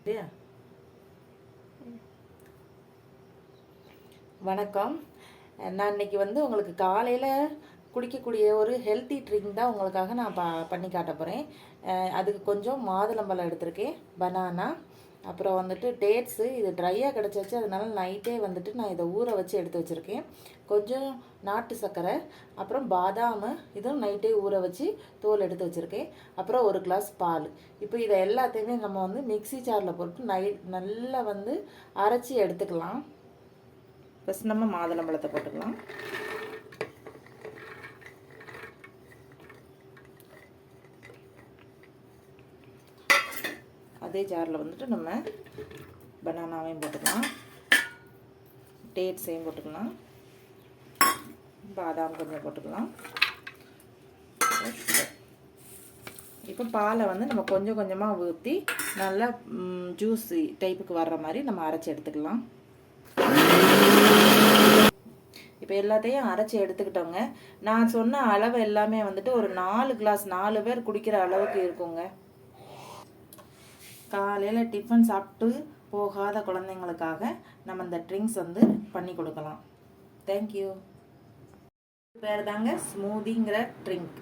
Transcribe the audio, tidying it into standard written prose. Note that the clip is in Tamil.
சரியா? வணக்கம். நான் இன்னைக்கு உங்களுக்கு காலையில் குடிக்கக்கூடிய ஒரு ஹெல்த்தி ட்ரிங்க் தான் உங்களுக்காக நான் பண்ணி காட்ட போகிறேன். அதுக்கு கொஞ்சம் மாதுளம்பழம் எடுத்திருக்கேன், பனானா, அப்புறம் டேட்ஸு. இது ட்ரையாக கிடச்சாச்சு, அதனால நைட்டே நான் இதை ஊற வச்சு எடுத்து வச்சுருக்கேன். கொஞ்சம் நாட்டு சர்க்கரை, அப்புறம் பாதாம், இதுவும் நைட்டே ஊற வச்சு தோல் எடுத்து வச்சுருக்கேன். அப்புறம் ஒரு கிளாஸ் பால். இப்போ இதை எல்லாத்தையுமே நம்ம மிக்ஸி ஜாரில் போட்டு நல்லா அரைச்சி எடுத்துக்கலாம். ஃபஸ்ட் நம்ம மாதுளம்பழத்தை போட்டுக்கலாம். அதே ஜாரில் நம்ம பனானாவையும் போட்டுக்கலாம், டேட்ஸையும் போட்டுக்கலாம், பாதாம் கொஞ்சம் போட்டுக்கலாம். இப்போ பாலை நம்ம கொஞ்சம் கொஞ்சமாக ஊற்றி நல்லா ஜூஸ் டைப்புக்கு வர்ற மாதிரி நம்ம அரைச்சி எடுத்துக்கலாம். இப்போ எல்லாத்தையும் அரைச்சி எடுத்துக்கிட்டோங்க. நான் சொன்ன அளவு எல்லாமே ஒரு 4 கிளாஸ், 4 பேர் குடிக்கிற அளவுக்கு இருக்குங்க. காலையில் டிஃபன் சாப்பிட்டு போகாத குழந்தைங்களுக்காக நம்ம இந்த ட்ரிங்க்ஸ் பண்ணி கொடுக்கலாம். தேங்க்யூ. பேர் தாங்க ஸ்மூதிங்கிற ட்ரிங்க்.